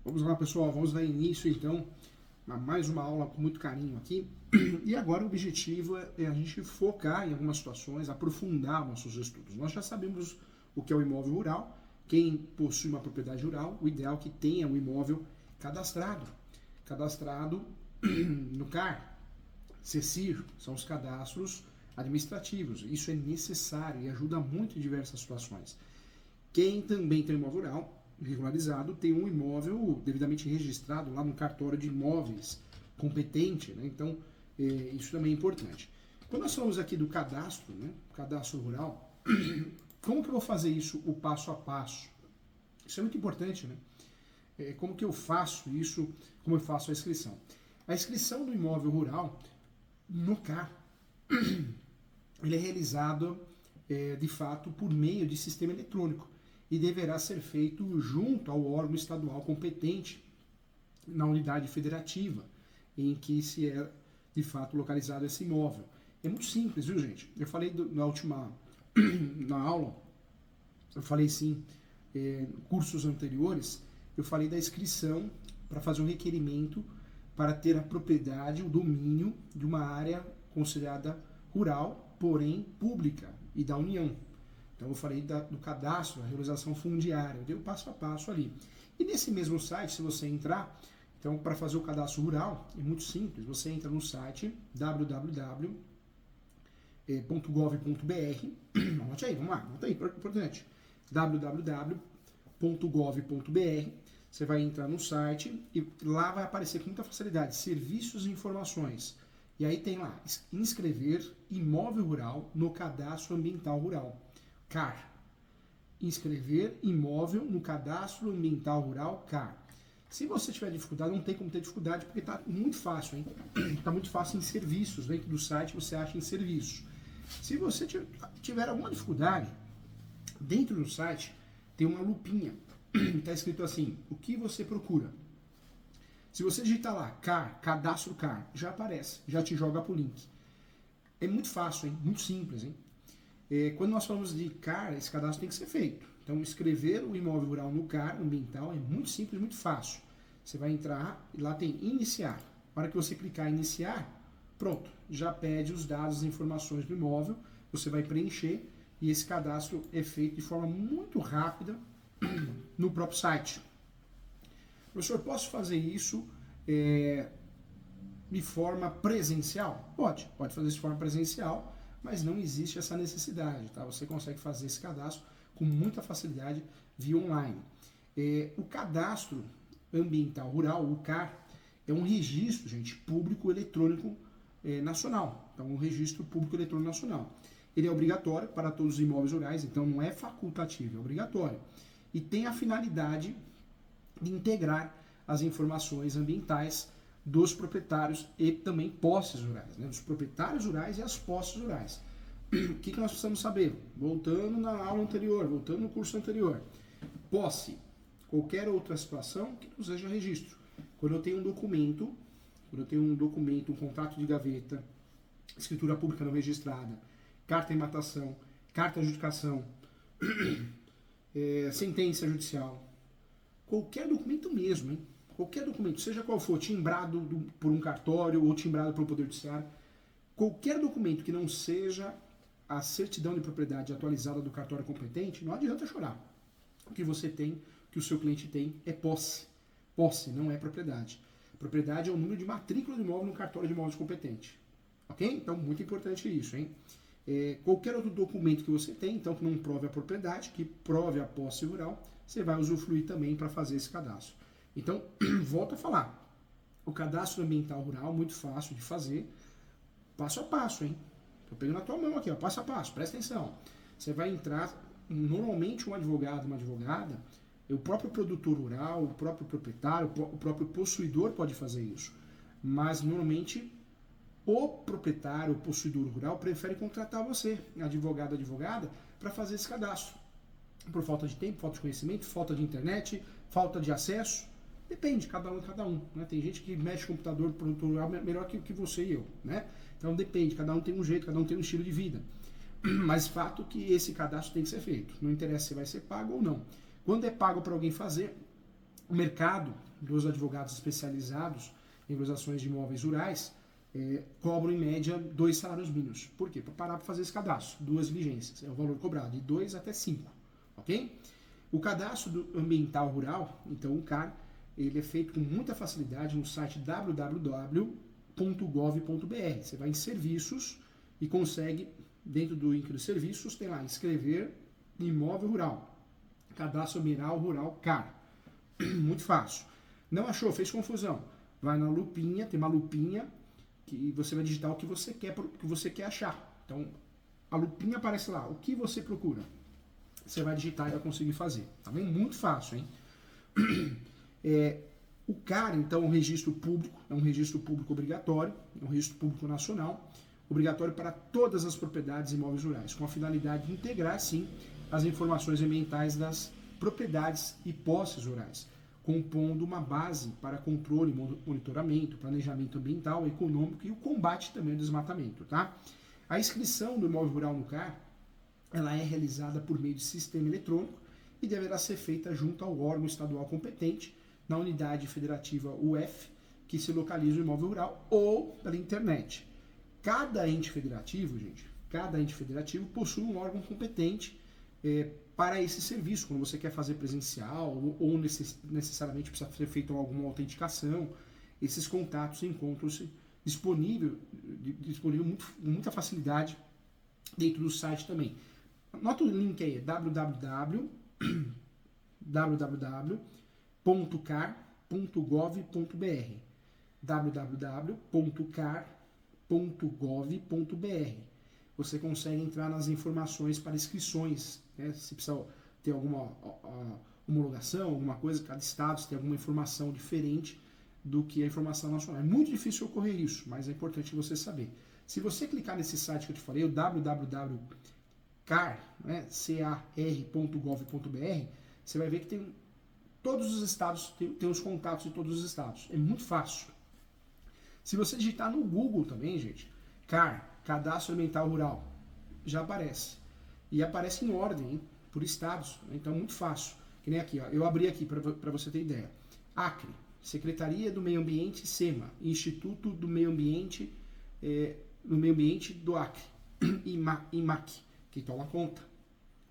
Vamos lá, pessoal, vamos dar início então a mais uma aula com muito carinho aqui. E agora o objetivo é a gente focar em algumas situações, aprofundar nossos estudos. Nós já sabemos o que é o imóvel rural. Quem possui uma propriedade rural, o ideal é que tenha um imóvel cadastrado no CAR, CECIR, são os cadastros administrativos. Isso é necessário e ajuda muito em diversas situações. Quem também tem um imóvel rural regularizado tem um imóvel devidamente registrado lá no cartório de imóveis competente, né? Então isso também é importante. Quando nós falamos aqui do cadastro, né? Cadastro rural, como que eu vou fazer isso, o passo a passo? Isso é muito importante, né? Como que eu faço isso, como eu faço a inscrição? A inscrição do imóvel rural no CAR, ele é realizado de fato por meio de sistema eletrônico e deverá ser feito junto ao órgão estadual competente na unidade federativa em que se é de fato localizado esse imóvel. É muito simples, viu, gente? Eu falei na aula, eu falei sim, cursos anteriores, eu falei da inscrição para fazer um requerimento para ter a propriedade, o domínio de uma área considerada rural, porém pública e da União. Então eu falei do cadastro, a regularização fundiária, eu dei o passo a passo ali. E nesse mesmo site, se você entrar, então para fazer o cadastro rural, é muito simples, você entra no site www.gov.br, anote aí, vamos lá, anota aí, importante, www.gov.br, você vai entrar no site e lá vai aparecer com muita facilidade, serviços e informações. E aí tem lá, inscrever imóvel rural no cadastro ambiental rural. CAR. Inscrever imóvel no cadastro ambiental rural CAR. Se você tiver dificuldade, não tem como ter dificuldade, porque está muito fácil, hein? Está muito fácil em serviços, dentro do site você acha em serviços. Se você tiver alguma dificuldade, dentro do site tem uma lupinha. Está escrito assim, o que você procura? Se você digitar lá, CAR, cadastro CAR, já aparece, já te joga para o link. É muito fácil, hein? Muito simples, hein? Quando nós falamos de CAR, esse cadastro tem que ser feito. Então, escrever o imóvel rural no CAR ambiental é muito simples, muito fácil. Você vai entrar e lá tem iniciar. Na hora que você clicar em iniciar, pronto, já pede os dados, as informações do imóvel, você vai preencher e esse cadastro é feito de forma muito rápida no próprio site. Professor, posso fazer isso de forma presencial? Pode fazer isso de forma presencial, mas não existe essa necessidade, tá? Você consegue fazer esse cadastro com muita facilidade via online. O cadastro ambiental rural, o CAR, é um registro, gente, público eletrônico nacional. Então, um registro público eletrônico nacional. Ele é obrigatório para todos os imóveis rurais, então não é facultativo, é obrigatório. E tem a finalidade de integrar as informações ambientais dos proprietários e também posses rurais, né? Dos proprietários rurais e as posses rurais. O que nós precisamos saber? Voltando na aula anterior, voltando no curso anterior. Posse, qualquer outra situação que não seja registro. Quando eu tenho um documento, um contrato de gaveta, escritura pública não registrada, carta em matação, carta de adjudicação, sentença judicial, qualquer documento mesmo, hein? Qualquer documento, seja qual for, timbrado por um cartório ou timbrado pelo Poder Judiciário, qualquer documento que não seja a certidão de propriedade atualizada do cartório competente, não adianta chorar. O que você tem, o que o seu cliente tem é posse. Posse não é propriedade. Propriedade é o número de matrícula do imóvel no cartório de imóveis competente. Ok? Então, muito importante isso, hein? Qualquer outro documento que você tem, então, que não prove a propriedade, que prove a posse rural, você vai usufruir também para fazer esse cadastro. Então, volto a falar, o cadastro ambiental rural, muito fácil de fazer, passo a passo, hein? Tô pegando na tua mão aqui, ó, passo a passo, presta atenção. Você vai entrar, normalmente um advogado, uma advogada, o próprio produtor rural, o próprio proprietário, o próprio possuidor pode fazer isso. Mas, normalmente, o proprietário, o possuidor rural, prefere contratar você, advogada, para fazer esse cadastro. Por falta de tempo, falta de conhecimento, falta de internet, falta de acesso. Depende, cada um, né? Tem gente que mexe com o computador produtor rural melhor que você e eu, né? Então depende, cada um tem um jeito, cada um tem um estilo de vida. Mas fato que esse cadastro tem que ser feito. Não interessa se vai ser pago ou não. Quando é pago para alguém fazer, o mercado dos advogados especializados em regularizações de imóveis rurais cobram em média 2 salários mínimos. Por quê? Para parar para fazer esse cadastro, 2 diligências. É o valor cobrado, de 2 até 5. Ok? O cadastro ambiental rural, então o CAR, ele é feito com muita facilidade no site www.gov.br. Você vai em serviços e consegue, dentro do link dos serviços, tem lá inscrever imóvel rural. Cadastro ambiental rural CAR. Muito fácil. Não achou? Fez confusão? Vai na lupinha, tem uma lupinha que você vai digitar o que você quer achar. Então, a lupinha aparece lá. O que você procura? Você vai digitar e vai conseguir fazer. Tá bem? Muito fácil, hein? O CAR, então, é um registro público obrigatório, é um registro público nacional, obrigatório para todas as propriedades e imóveis rurais, com a finalidade de integrar, sim, as informações ambientais das propriedades e posses rurais, compondo uma base para controle, monitoramento, planejamento ambiental, econômico e o combate também ao desmatamento. Tá? A inscrição do imóvel rural no CAR, ela é realizada por meio de sistema eletrônico e deverá ser feita junto ao órgão estadual competente, na unidade federativa UF, que se localiza o imóvel rural, ou pela internet. Cada ente federativo, possui um órgão competente para esse serviço, quando você quer fazer presencial ou necessariamente precisa ser feita alguma autenticação. Esses contatos encontram-se disponível com muita facilidade dentro do site também. Anota o link aí, www.car.gov.br www.car.gov.br. Você consegue entrar nas informações para inscrições, né? Se precisa ter alguma homologação, alguma coisa, cada estado tem alguma informação diferente do que a informação nacional. É muito difícil ocorrer isso, mas é importante você saber. Se você clicar nesse site que eu te falei, o www.car.gov.br, você vai ver que tem todos os estados, tem os contatos de todos os estados. É muito fácil. Se você digitar no Google também, gente, CAR, Cadastro Ambiental Rural, já aparece. E aparece em ordem, hein, por estados. Então é muito fácil. Que nem aqui, ó, eu abri aqui para você ter ideia. Acre, Secretaria do Meio Ambiente, SEMA, Instituto do Meio Ambiente, do Acre, IMAC, que toma conta.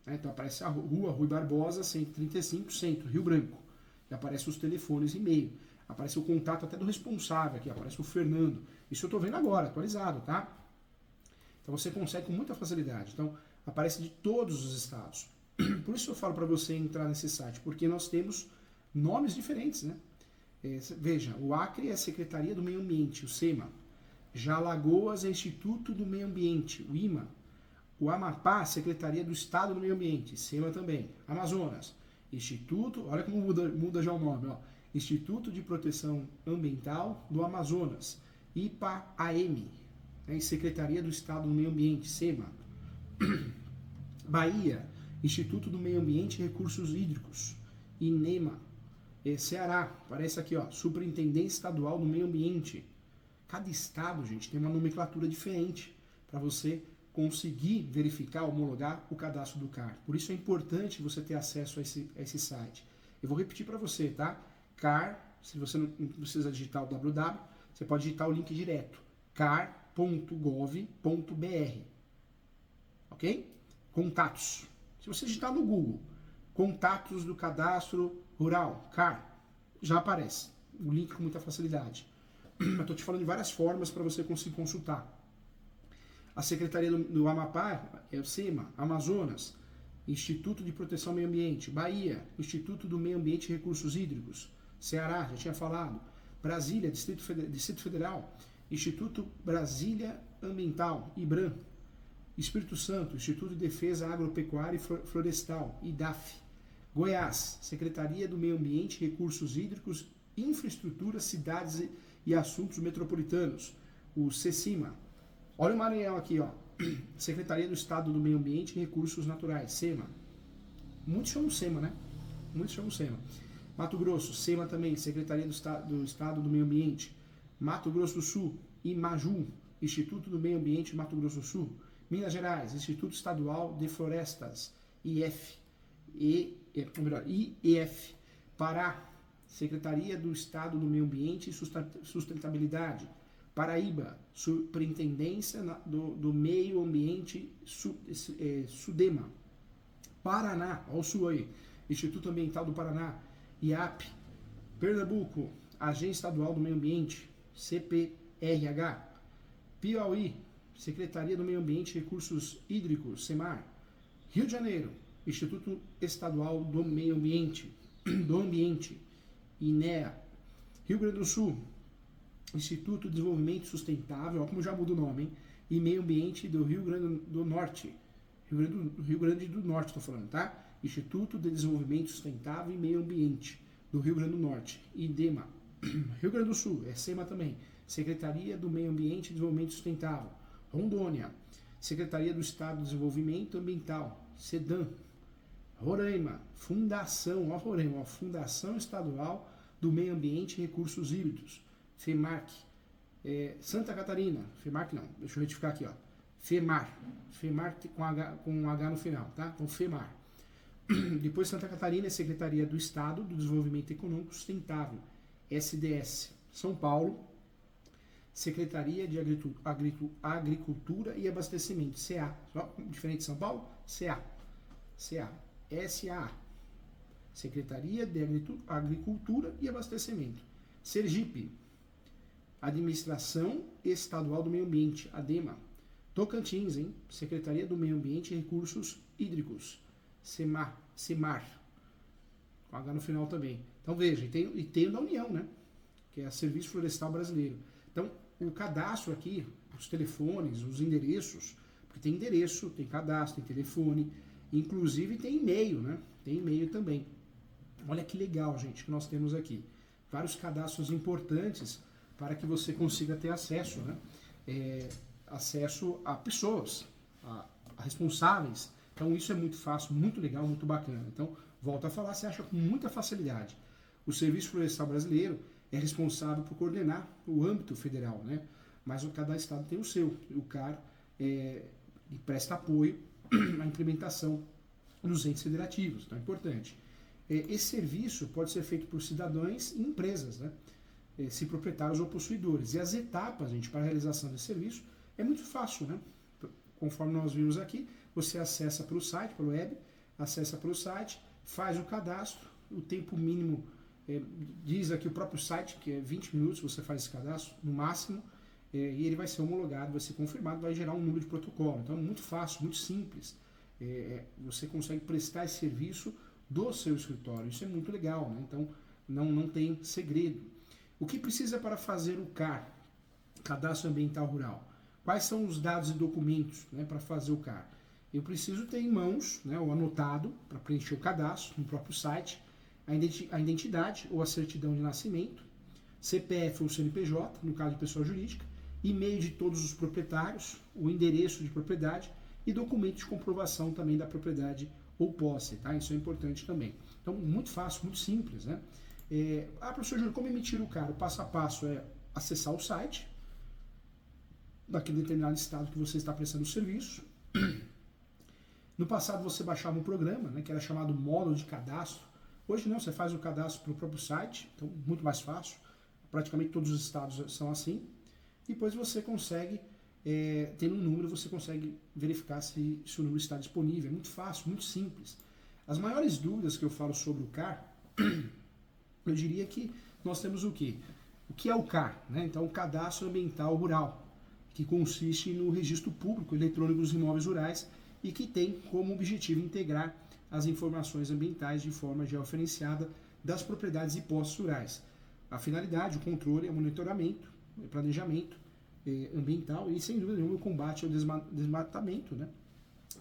Então aparece a rua Rui Barbosa, 135, Centro, Rio Branco. E aparece os telefones e e-mail. Aparece o contato até do responsável aqui, aparece o Fernando. Isso eu estou vendo agora, atualizado, tá? Então você consegue com muita facilidade. Então aparece de todos os estados. Por isso eu falo para você entrar nesse site, porque nós temos nomes diferentes, né? Veja, o Acre é Secretaria do Meio Ambiente, o SEMA. Já Alagoas é Instituto do Meio Ambiente, o IMA. O Amapá, Secretaria do Estado do Meio Ambiente, SEMA também. Amazonas, Instituto, olha como muda já o nome, ó. Instituto de Proteção Ambiental do Amazonas, IPA-AM, né, Secretaria do Estado do Meio Ambiente, SEMA. Bahia, Instituto do Meio Ambiente e Recursos Hídricos, INEMA. Ceará, aparece aqui, ó, Superintendência Estadual do Meio Ambiente. Cada estado, gente, tem uma nomenclatura diferente para você conseguir verificar, homologar o cadastro do CAR. Por isso é importante você ter acesso a esse site. Eu vou repetir para você, tá? CAR, se você não precisa digitar o www, você pode digitar o link direto, car.gov.br, ok? Contatos. Se você digitar no Google, contatos do cadastro rural, CAR, já aparece o link com muita facilidade. Eu estou te falando de várias formas para você conseguir consultar. A Secretaria do Amapá é o SEMA, Amazonas, Instituto de Proteção ao Meio Ambiente, Bahia, Instituto do Meio Ambiente e Recursos Hídricos, Ceará, já tinha falado, Brasília, Distrito Federal, Instituto Brasília Ambiental, IBRAM, Espírito Santo, Instituto de Defesa Agropecuária e Florestal, IDAF, Goiás, Secretaria do Meio Ambiente, Recursos Hídricos, Infraestrutura, Cidades e Assuntos Metropolitanos, o CECIMA. Olha o Maranhão aqui, ó. Secretaria do Estado do Meio Ambiente e Recursos Naturais, SEMA. Muitos chamam SEMA, né? Muitos chamam SEMA. Mato Grosso, SEMA também, Secretaria do Estado do Meio Ambiente. Mato Grosso do Sul, IMAJU, Instituto do Meio Ambiente de Mato Grosso do Sul. Minas Gerais, Instituto Estadual de Florestas, IEF. Pará, Secretaria do Estado do Meio Ambiente e Sustentabilidade. Paraíba, Superintendência do Meio Ambiente, SUDEMA. Paraná, olha o Sul aí, Instituto Ambiental do Paraná, IAP. Pernambuco, Agência Estadual do Meio Ambiente, CPRH. Piauí, Secretaria do Meio Ambiente e Recursos Hídricos, SEMAR. Rio de Janeiro, Instituto Estadual do Meio Ambiente, INEA. Rio Grande do Sul, Instituto de Desenvolvimento Sustentável, olha como já muda o nome, hein? E Meio Ambiente do Rio Grande do Norte. Rio Grande do Norte, estou falando, tá? Instituto de Desenvolvimento Sustentável e Meio Ambiente do Rio Grande do Norte, IDEMA. Rio Grande do Sul, é SEMA também, Secretaria do Meio Ambiente e Desenvolvimento Sustentável. Rondônia, Secretaria do Estado de Desenvolvimento Ambiental, SEDAM. Roraima, Fundação, ó Roraima, ó, Fundação Estadual do Meio Ambiente e Recursos Hídricos, FEMARC. Santa Catarina, FEMARC não, deixa eu retificar aqui, ó. FEMAR com H no final, tá? Então FEMAR. Depois Santa Catarina é Secretaria do Estado do Desenvolvimento Econômico Sustentável, SDS. São Paulo, Secretaria de Agricultura e Abastecimento, CA. Só diferente de São Paulo? CA. SA. Secretaria de Agricultura e Abastecimento. Sergipe, Administração Estadual do Meio Ambiente, ADEMA. Tocantins, hein? Secretaria do Meio Ambiente e Recursos Hídricos, SEMAR, com H no final também. Então veja, e tem o da União, né? Que é o Serviço Florestal Brasileiro. Então, o cadastro aqui, os telefones, os endereços, porque tem endereço, tem cadastro, tem telefone, inclusive tem e-mail, né? Tem e-mail também. Olha que legal, gente, que nós temos aqui. Vários cadastros importantes para que você consiga ter acesso, né? Acesso a pessoas, a responsáveis. Então isso é muito fácil, muito legal, muito bacana. Então, volto a falar, você acha com muita facilidade. O Serviço Florestal Brasileiro é responsável por coordenar o âmbito federal, né? Mas cada estado tem o seu. O CAR presta apoio à implementação nos entes federativos, então é importante. Esse serviço pode ser feito por cidadãos e empresas, né? Se proprietários ou possuidores. E as etapas, gente, para a realização desse serviço é muito fácil, né? Conforme nós vimos aqui, você acessa pelo site, pelo web, acessa pelo site, faz o cadastro, o tempo mínimo, diz aqui o próprio site, que é 20 minutos, você faz esse cadastro, no máximo, e ele vai ser homologado, vai ser confirmado, vai gerar um número de protocolo. Então é muito fácil, muito simples. Você consegue prestar esse serviço do seu escritório, isso é muito legal, né? Então não tem segredo. O que precisa para fazer o CAR, Cadastro Ambiental Rural? Quais são os dados e documentos, né, para fazer o CAR? Eu preciso ter em mãos, né, ou anotado, para preencher o cadastro no próprio site, a identidade ou a certidão de nascimento, CPF ou CNPJ, no caso de pessoa jurídica, e-mail de todos os proprietários, o endereço de propriedade e documento de comprovação também da propriedade ou posse, tá? Isso é importante também. Então, muito fácil, muito simples, né? Professor Júlio, como emitir o CAR? O passo a passo é acessar o site daquele determinado estado que você está prestando o serviço. No passado você baixava um programa, né, que era chamado módulo de cadastro. Hoje não, você faz o cadastro pelo próprio site, então muito mais fácil. Praticamente todos os estados são assim. Depois você consegue, tendo um número, você consegue verificar se o número está disponível. É muito fácil, muito simples. As maiores dúvidas que eu falo sobre o CAR, eu diria que nós temos o quê? O que é o CAR? Né? Então, o Cadastro Ambiental Rural, que consiste no registro público eletrônico dos imóveis rurais e que tem como objetivo integrar as informações ambientais de forma georreferenciada das propriedades e posses rurais. A finalidade, o controle, o monitoramento, o planejamento ambiental e, sem dúvida nenhuma, o combate ao desmatamento, né?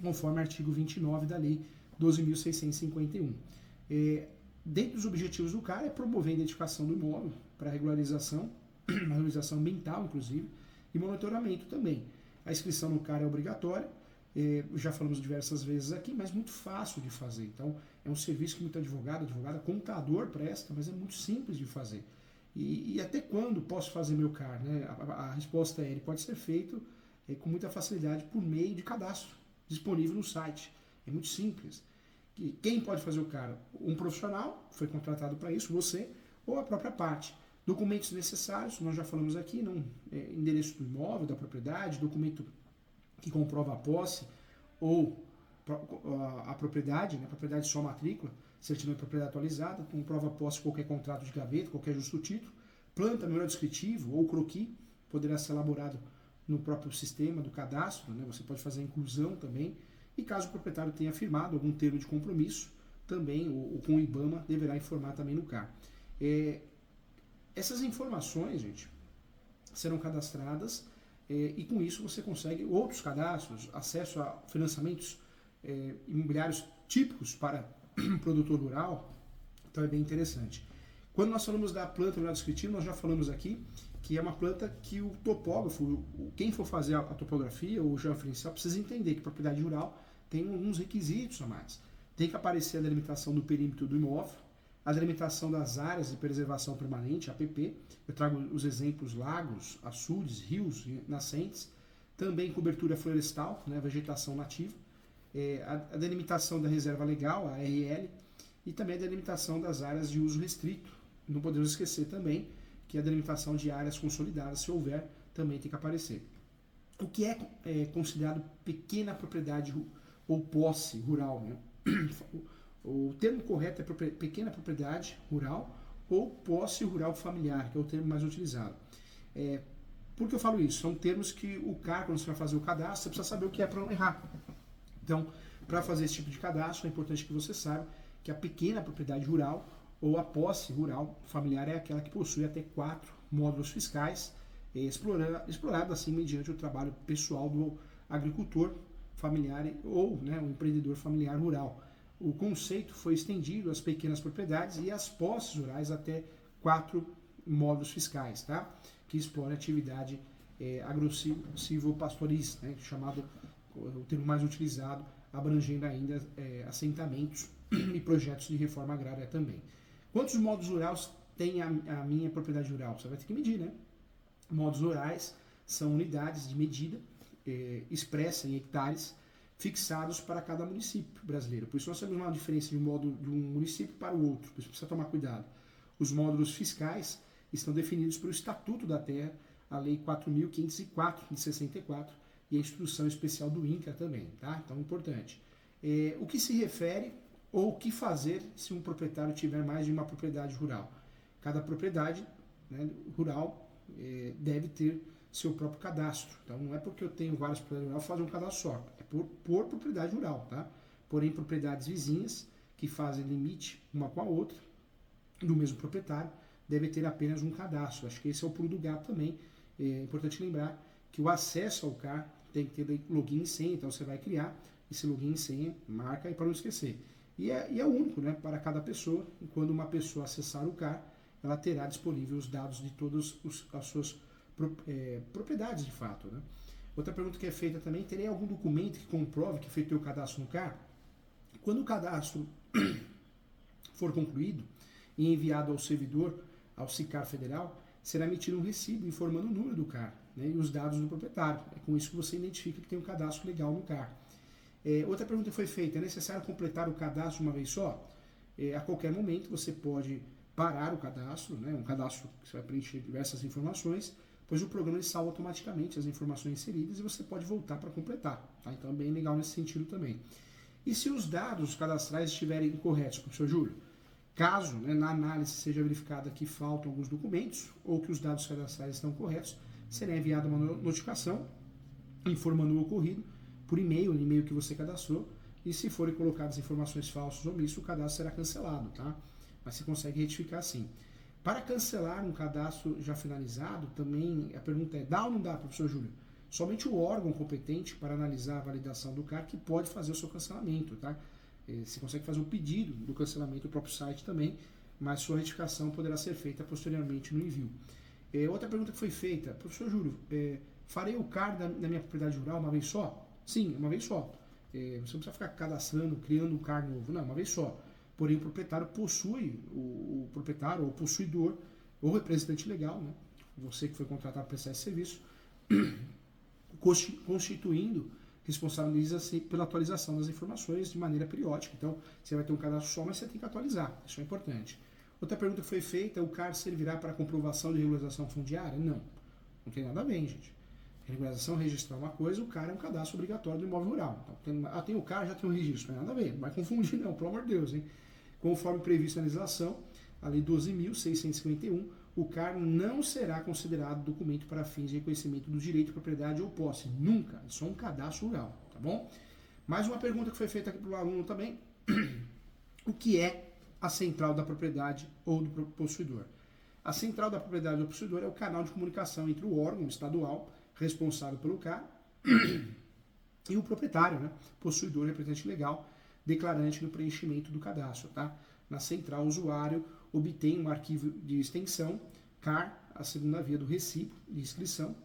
Conforme o artigo 29 da Lei 12.651. Dentro dos objetivos do CAR é promover a identificação do imóvel para regularização ambiental, inclusive, e monitoramento também. A inscrição no CAR é obrigatória, já falamos diversas vezes aqui, mas muito fácil de fazer. Então, é um serviço que muito advogado, contador presta, mas é muito simples de fazer. E até quando posso fazer meu CAR? Né? A resposta é, ele pode ser feito com muita facilidade por meio de cadastro disponível no site. É muito simples. Quem pode fazer o CAR? Um profissional, foi contratado para isso, você, ou a própria parte. Documentos necessários, nós já falamos aqui, não, endereço do imóvel, da propriedade, documento que comprova a posse ou a propriedade, né, propriedade só matrícula, certidão de propriedade atualizada, comprova a posse qualquer contrato de gaveta, qualquer justo título, planta, memorial descritivo ou croquis, poderá ser elaborado no próprio sistema do cadastro, né, você pode fazer a inclusão também, e caso o proprietário tenha firmado algum termo de compromisso, também, ou com o IBAMA, deverá informar também no CAR. Essas informações, gente, serão cadastradas e com isso você consegue outros cadastros, acesso a financiamentos imobiliários típicos para produtor rural, então é bem interessante. Quando nós falamos da planta memorial descritivo, nós já falamos aqui que é uma planta que o topógrafo, quem for fazer a topografia ou o georreferencial, precisa entender que propriedade rural tem alguns requisitos a mais. Tem que aparecer a delimitação do perímetro do imóvel, a delimitação das áreas de preservação permanente, APP, eu trago os exemplos lagos, açudes, rios, nascentes, também cobertura florestal, né, vegetação nativa, a delimitação da reserva legal, a RL, e também a delimitação das áreas de uso restrito. Não podemos esquecer também que a delimitação de áreas consolidadas, se houver, também tem que aparecer. O que é considerado pequena propriedade ou posse rural, né? O termo correto é pequena propriedade rural ou posse rural familiar, que é o termo mais utilizado. Por que eu falo isso? São termos que o CAR, quando você vai fazer o cadastro, você precisa saber o que é para não errar. Então, para fazer esse tipo de cadastro, é importante que você saiba que a pequena propriedade rural ou a posse rural familiar é aquela que possui até 4 módulos fiscais, explorado assim mediante o trabalho pessoal do agricultor familiar ou né, o empreendedor familiar rural. O conceito foi estendido às pequenas propriedades e às posses rurais até 4 módulos fiscais, tá? Que exploram a atividade agro-silvopastorista, né? Chamado o termo mais utilizado, abrangendo ainda assentamentos e projetos de reforma agrária também. Quantos módulos rurais tem a minha propriedade rural? Você vai ter que medir, né? Módulos rurais são unidades de medida expressa em hectares fixados para cada município brasileiro. Por isso nós temos uma diferença de um módulo de um município para o outro, por isso precisa tomar cuidado. Os módulos fiscais estão definidos pelo Estatuto da Terra, a Lei 4.504 de 64 e a Instrução Especial do INCRA também, tá? Então, importante. O que se refere ou o que fazer se um proprietário tiver mais de uma propriedade rural? Cada propriedade, né, rural deve ter seu próprio cadastro. Então, não é porque eu tenho várias propriedades rurais fazer um cadastro só. É por propriedade rural, tá? Porém, propriedades vizinhas que fazem limite uma com a outra, do mesmo proprietário, deve ter apenas um cadastro. Acho que esse é o pulo do gato também. É importante lembrar que o acesso ao CAR tem que ter login e senha. Então, você vai criar esse login e senha, marca aí para não esquecer. E é único, né, para cada pessoa. E quando uma pessoa acessar o CAR, ela terá disponível os dados de todas as suas propriedades de fato, né? Outra pergunta que é feita também, terei algum documento que comprove que efetuei o cadastro no CAR? Quando o cadastro for concluído e enviado ao servidor, ao SICAR Federal, será emitido um recibo informando o número do CAR, né, e os dados do proprietário. É com isso que você identifica que tem um cadastro legal no CAR. Outra pergunta que foi feita, é necessário completar o cadastro de uma vez só? A qualquer momento você pode parar o cadastro, né, um cadastro que você vai preencher diversas informações, pois o programa salva automaticamente as informações inseridas e você pode voltar para completar. Tá? Então é bem legal nesse sentido também. E se os dados cadastrais estiverem incorretos, professor Júlio? Caso na análise seja verificada que faltam alguns documentos ou que os dados cadastrais estão corretos, será enviada uma notificação informando o ocorrido por e-mail, no e-mail que você cadastrou, e se forem colocadas informações falsas ou omissas, o cadastro será cancelado, tá? Mas você consegue retificar sim. Para cancelar um cadastro já finalizado, também a pergunta é, dá ou não dá, professor Júlio? Somente o órgão competente para analisar a validação do CAR que pode fazer o seu cancelamento, tá? Você consegue fazer um pedido do cancelamento no próprio site também, mas sua retificação poderá ser feita posteriormente no envio. Outra pergunta que foi feita, professor Júlio, farei o CAR da minha propriedade rural uma vez só? Sim, uma vez só. Você não precisa ficar cadastrando, criando um CAR novo, não, uma vez só. Porém, o proprietário possui, o proprietário ou o possuidor, ou representante legal, né? Você que foi contratado para prestar esse serviço, constituindo, responsabiliza-se pela atualização das informações de maneira periódica. Então, você vai ter um cadastro só, mas você tem que atualizar. Isso é importante. Outra pergunta que foi feita, o CAR servirá para comprovação de regularização fundiária? Não tem nada a ver, gente. Regularização, registrar uma coisa, o CAR é um cadastro obrigatório do imóvel rural. Então, tem o CAR, já tem o registro, não tem nada a ver, não vai confundir não, pelo amor de Deus, hein? Conforme previsto na legislação, a Lei 12.651, o CAR não será considerado documento para fins de reconhecimento do direito de propriedade ou posse, nunca, é só um cadastro rural, tá bom? Mais uma pergunta que foi feita aqui pelo aluno também, o que é a central da propriedade ou do possuidor? A central da propriedade do possuidor é o canal de comunicação entre o órgão estadual responsável pelo CAR e o proprietário, né? Possuidor, representante legal, declarante no preenchimento do cadastro, tá? Na central, o usuário obtém um arquivo de extensão CAR, a segunda via do recibo de inscrição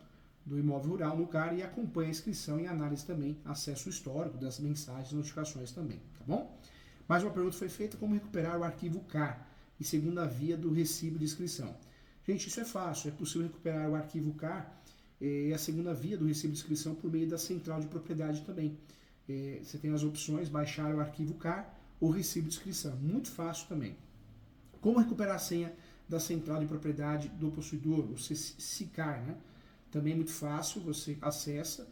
do imóvel rural no CAR, e acompanha a inscrição e análise também, acesso histórico das mensagens e notificações também, tá bom? Mais uma pergunta foi feita, como recuperar o arquivo CAR e segunda via do recibo de inscrição? Gente, isso é fácil, é possível recuperar o arquivo CAR e a segunda via do recibo de inscrição por meio da central de propriedade também. Você tem as opções, baixar o arquivo CAR ou recibo de inscrição, muito fácil também. Como recuperar a senha da central de propriedade do possuidor, o SICAR, né? Também é muito fácil, você acessa,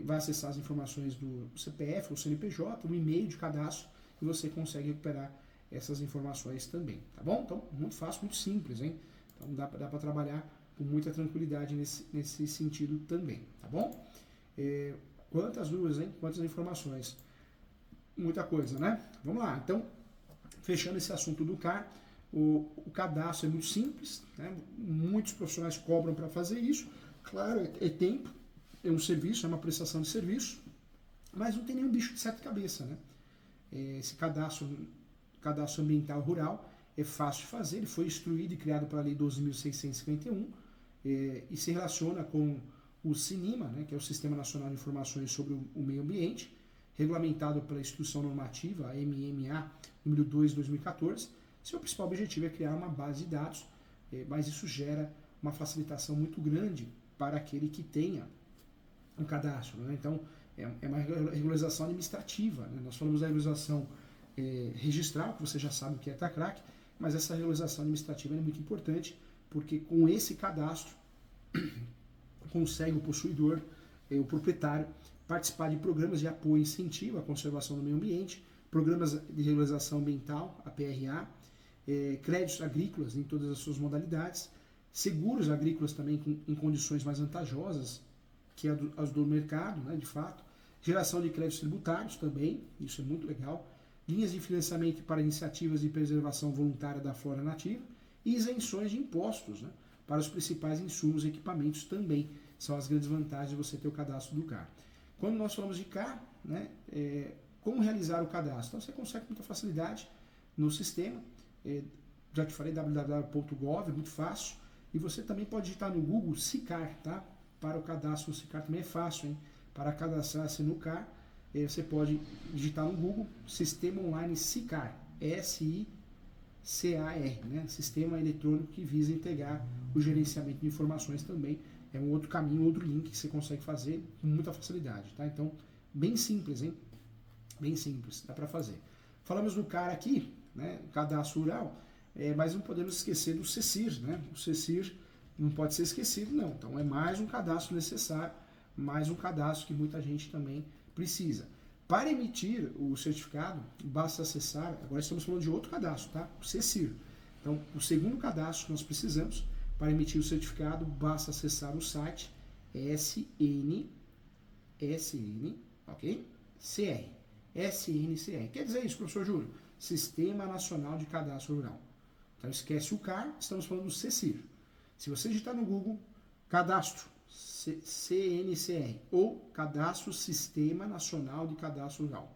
vai acessar as informações do CPF ou CNPJ, o e-mail de cadastro, e você consegue recuperar essas informações também, tá bom? Então, muito fácil, muito simples, hein? Então, dá para trabalhar com muita tranquilidade nesse sentido também, tá bom? Quantas dúvidas, hein? Quantas informações? Muita coisa, né? Vamos lá, então, fechando esse assunto do CAR, o cadastro é muito simples, né? Muitos profissionais cobram para fazer isso, claro, é tempo, é um serviço, é uma prestação de serviço, mas não tem nenhum bicho de sete cabeças, né? Esse cadastro ambiental rural é fácil de fazer, ele foi instruído e criado pela Lei 12.651 e se relaciona com o SINIMA, né, que é o Sistema Nacional de Informações sobre o Meio Ambiente, regulamentado pela Instituição Normativa, a MMA, número 2 de 2014. Seu principal objetivo é criar uma base de dados, mas isso gera uma facilitação muito grande para aquele que tenha um cadastro, né? Então, é uma regularização administrativa, né? Nós falamos da regularização registral, que você já sabe o que é TACRAC, mas essa regularização administrativa é muito importante, porque com esse cadastro consegue o possuidor, o proprietário, participar de programas de apoio e incentivo à conservação do meio ambiente, programas de regularização ambiental, a PRA, créditos agrícolas em todas as suas modalidades, seguros agrícolas também em condições mais vantajosas que as do mercado, né, de fato, geração de créditos tributários também, isso é muito legal, linhas de financiamento para iniciativas de preservação voluntária da flora nativa e isenções de impostos, né, para os principais insumos e equipamentos também. São as grandes vantagens de você ter o cadastro do CAR. Quando nós falamos de CAR, né, como realizar o cadastro? Então você consegue com muita facilidade no sistema, já te falei, www.gov, muito fácil, e você também pode digitar no Google SICAR, tá? Para o cadastro no SICAR também é fácil, hein? Para cadastrar-se no CAR, você pode digitar no Google Sistema Online SICAR, S-I-C-A-R, né? Sistema eletrônico que visa integrar o gerenciamento de informações também. É um outro caminho, outro link que você consegue fazer com muita facilidade, tá? Então, bem simples, hein? Bem simples, dá para fazer. Falamos do CAR aqui, né? Cadastro rural, mas não podemos esquecer do CECIR, né? O CECIR não pode ser esquecido, não. Então, é mais um cadastro necessário, mais um cadastro que muita gente também precisa. Para emitir o certificado, basta acessar, agora estamos falando de outro cadastro, tá? O CECIR. Então, o segundo cadastro que nós precisamos para emitir o certificado, basta acessar o site SN, ok? CR. SNCR. Quer dizer isso, professor Júlio? Sistema Nacional de Cadastro Rural. Então, esquece o CAR, estamos falando do CECIR. Se você digitar no Google, cadastro, CNCR, ou cadastro Sistema Nacional de Cadastro Rural.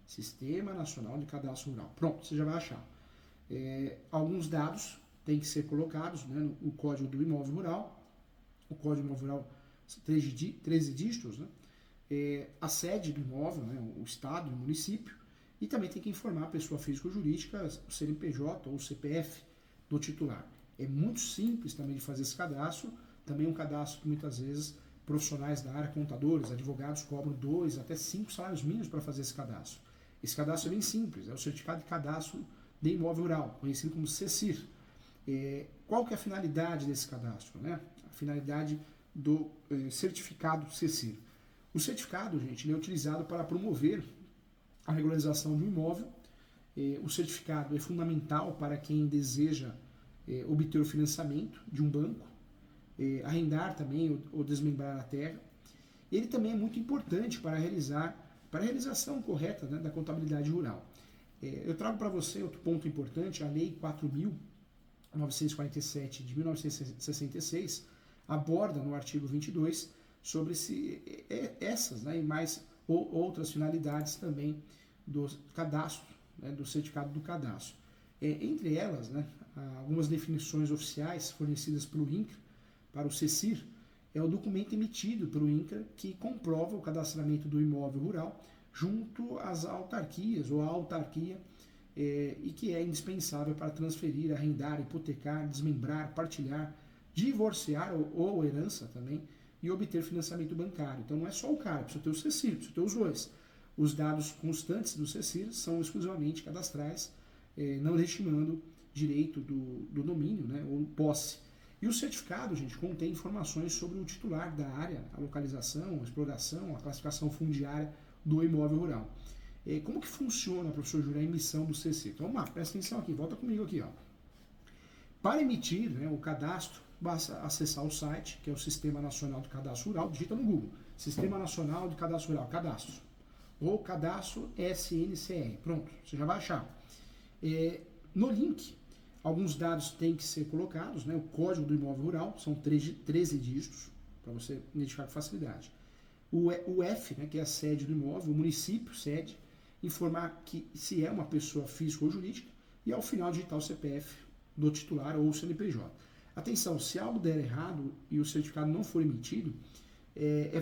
Sistema Nacional de Cadastro Rural. Pronto, você já vai achar. Alguns dados têm que ser colocados, né, no código do imóvel rural. O código do imóvel rural, 13 dígitos, né? A sede do imóvel, né, o estado, o município. E também tem que informar a pessoa física ou jurídica, o CNPJ ou o CPF do titular. É muito simples também de fazer esse cadastro, também um cadastro que muitas vezes profissionais da área, contadores, advogados cobram 2 até 5 salários mínimos para fazer esse cadastro. Esse cadastro é bem simples, é o Certificado de Cadastro de Imóvel Rural, conhecido como CECIR. Qual que é a finalidade desse cadastro, né? A finalidade do certificado CECIR. O certificado, gente, ele é utilizado para promover a regularização de um imóvel. O certificado é fundamental para quem deseja obter o financiamento de um banco, arrendar também ou desmembrar a terra. Ele também é muito importante para a realização correta, né, da contabilidade rural. Eu trago para você outro ponto importante, a Lei 4.947 de 1966 aborda no artigo 22 sobre essas, né, e mais outras finalidades também do cadastro, né, do certificado do cadastro. Entre elas, né, algumas definições oficiais fornecidas pelo INCRA para o CECIR é o documento emitido pelo INCRA que comprova o cadastramento do imóvel rural junto às autarquias ou à autarquia e que é indispensável para transferir, arrendar, hipotecar, desmembrar, partilhar, divorciar ou herança também e obter financiamento bancário. Então não é só o cara, precisa ter o CECIR, precisa ter os dois. Os dados constantes do CECIR são exclusivamente cadastrais, não legitimando direito do domínio, né, ou posse. E o certificado, gente, contém informações sobre o titular da área, a localização, a exploração, a classificação fundiária do imóvel rural. Como que funciona, professor Júlio, a emissão do CECIR? Então vamos lá, presta atenção aqui, volta comigo aqui. Ó. Para emitir, né, o cadastro, basta acessar o site, que é o Sistema Nacional de Cadastro Rural, digita no Google, Sistema Nacional de Cadastro Rural, cadastro, ou cadastro SNCR, pronto, você já vai achar. No link, alguns dados têm que ser colocados, né, o código do imóvel rural, são 13 dígitos, para você identificar com facilidade. O F, né, que é a sede do imóvel, o município, sede, informar que se é uma pessoa física ou jurídica, e ao final digitar o CPF do titular ou o CNPJ. Atenção, se algo der errado e o certificado não for emitido,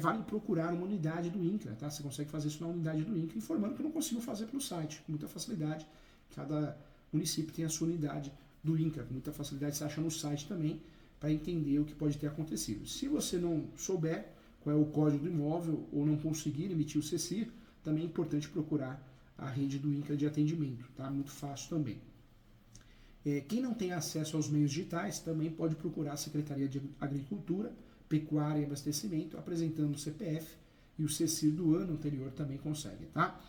válido procurar uma unidade do INCRA, tá? Você consegue fazer isso na unidade do INCRA, informando que não consigo fazer pelo site, com muita facilidade. Cada município tem a sua unidade do INCRA, com muita facilidade você acha no site também, para entender o que pode ter acontecido. Se você não souber qual é o código do imóvel ou não conseguir emitir o CECIR, também é importante procurar a rede do INCRA de atendimento, tá? Muito fácil também. Quem não tem acesso aos meios digitais também pode procurar a Secretaria de Agricultura, Pecuária e Abastecimento, apresentando o CPF e o CECIR do ano anterior também consegue, tá?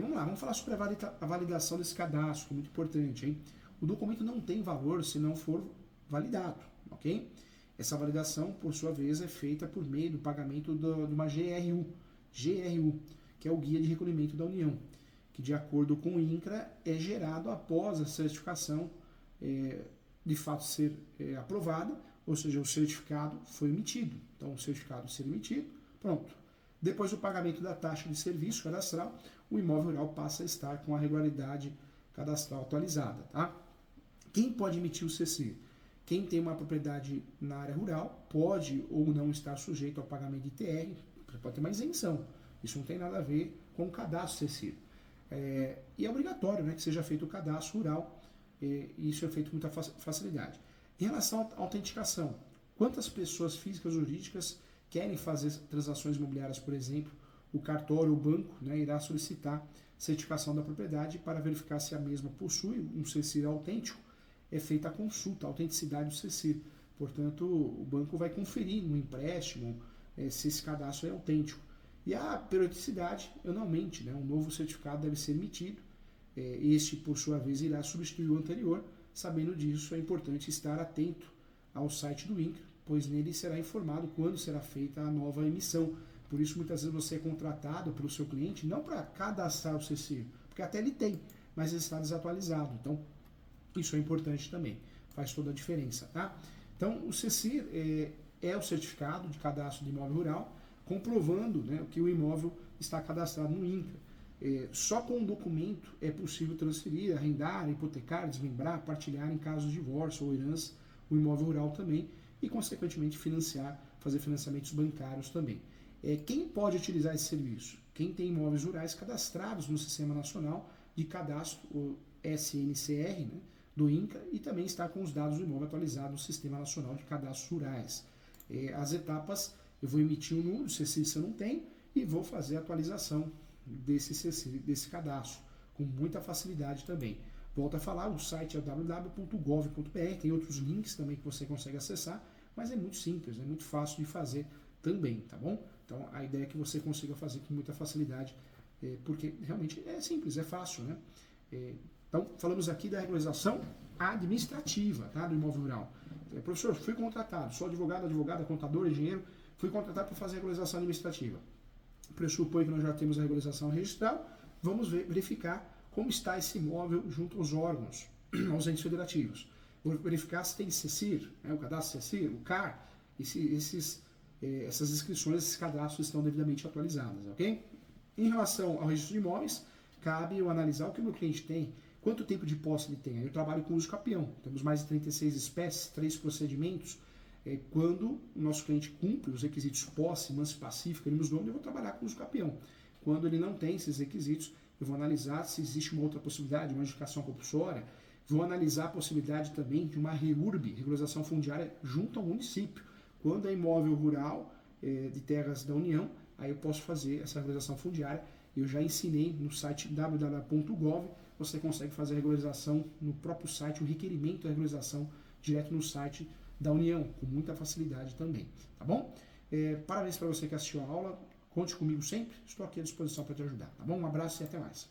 Vamos lá, vamos falar sobre a validação desse cadastro, que é muito importante, hein? O documento não tem valor se não for validado, ok? Essa validação, por sua vez, é feita por meio do pagamento de uma GRU, que é o Guia de Recolhimento da União, que, de acordo com o INCRA, é gerado após a certificação de fato ser aprovada, ou seja, o certificado foi emitido. Então, o certificado ser emitido, pronto. Depois do pagamento da taxa de serviço cadastral, o imóvel rural passa a estar com a regularidade cadastral atualizada. Tá? Quem pode emitir o CECIR? Quem tem uma propriedade na área rural pode ou não estar sujeito ao pagamento de ITR, pode ter uma isenção. Isso não tem nada a ver com o cadastro CECIR. E é obrigatório, né, que seja feito o cadastro rural, e isso é feito com muita facilidade. Em relação à autenticação, quantas pessoas físicas ou jurídicas querem fazer transações imobiliárias, por exemplo, o cartório ou o banco, né, irá solicitar certificação da propriedade para verificar se a mesma possui um CECIR autêntico, é feita a consulta, a autenticidade do CECIR. Portanto, o banco vai conferir no empréstimo se esse cadastro é autêntico. E a periodicidade, anualmente, né, um novo certificado deve ser emitido. Este, por sua vez, irá substituir o anterior. Sabendo disso, é importante estar atento ao site do INCRA, pois nele será informado quando será feita a nova emissão. Por isso, muitas vezes você é contratado pelo seu cliente, não para cadastrar o CECIR, porque até ele tem, mas ele está desatualizado. Então, isso é importante também, faz toda a diferença. Tá? Então, o CECIR é o certificado de cadastro de imóvel rural, comprovando, né, que o imóvel está cadastrado no INCRA. Só com um documento é possível transferir, arrendar, hipotecar, desmembrar, partilhar em caso de divórcio ou herança o imóvel rural também e, consequentemente, fazer financiamentos bancários também. Quem pode utilizar esse serviço? Quem tem imóveis rurais cadastrados no Sistema Nacional de Cadastro, o SNCR, né, do INCRA, e também está com os dados do imóvel atualizados no Sistema Nacional de Cadastros Rurais. As etapas, eu vou emitir um número, CECIR se eu não tenho, e vou fazer a atualização desse cadastro, com muita facilidade também. Volto a falar, o site é www.gov.br, tem outros links também que você consegue acessar, mas é muito simples, é muito fácil de fazer também, tá bom? Então a ideia é que você consiga fazer com muita facilidade, porque realmente é simples, é fácil, né? Então falamos aqui da regularização administrativa, tá, do imóvel rural. Professor, fui contratado, sou advogado, advogada, contador, engenheiro, fui contratado para fazer a regularização administrativa. Pressupõe que nós já temos a regularização registral, vamos verificar como está esse imóvel junto aos órgãos, aos entes federativos. Vou verificar se tem CECIR, o cadastro CECIR, o CAR, essas inscrições, esses cadastros estão devidamente atualizados, ok? Em relação ao registro de imóveis, cabe eu analisar o que o meu cliente tem, quanto tempo de posse ele tem. Eu trabalho com uso capião, temos mais de 36 espécies, 3 procedimentos. Quando o nosso cliente cumpre os requisitos posse, manso e pacífico, ele nos dona, eu vou trabalhar com uso capião. Quando ele não tem esses requisitos, eu vou analisar se existe uma outra possibilidade, uma edificação compulsória, vou analisar a possibilidade também de uma REURB, regularização fundiária, junto ao município. Quando é imóvel rural de terras da União, aí eu posso fazer essa regularização fundiária. Eu já ensinei no site www.gov, você consegue fazer a regularização no próprio site, o requerimento da regularização direto no site da União, com muita facilidade também, tá bom? Parabéns para você que assistiu a aula, conte comigo sempre, estou aqui à disposição para te ajudar, tá bom? Um abraço e até mais.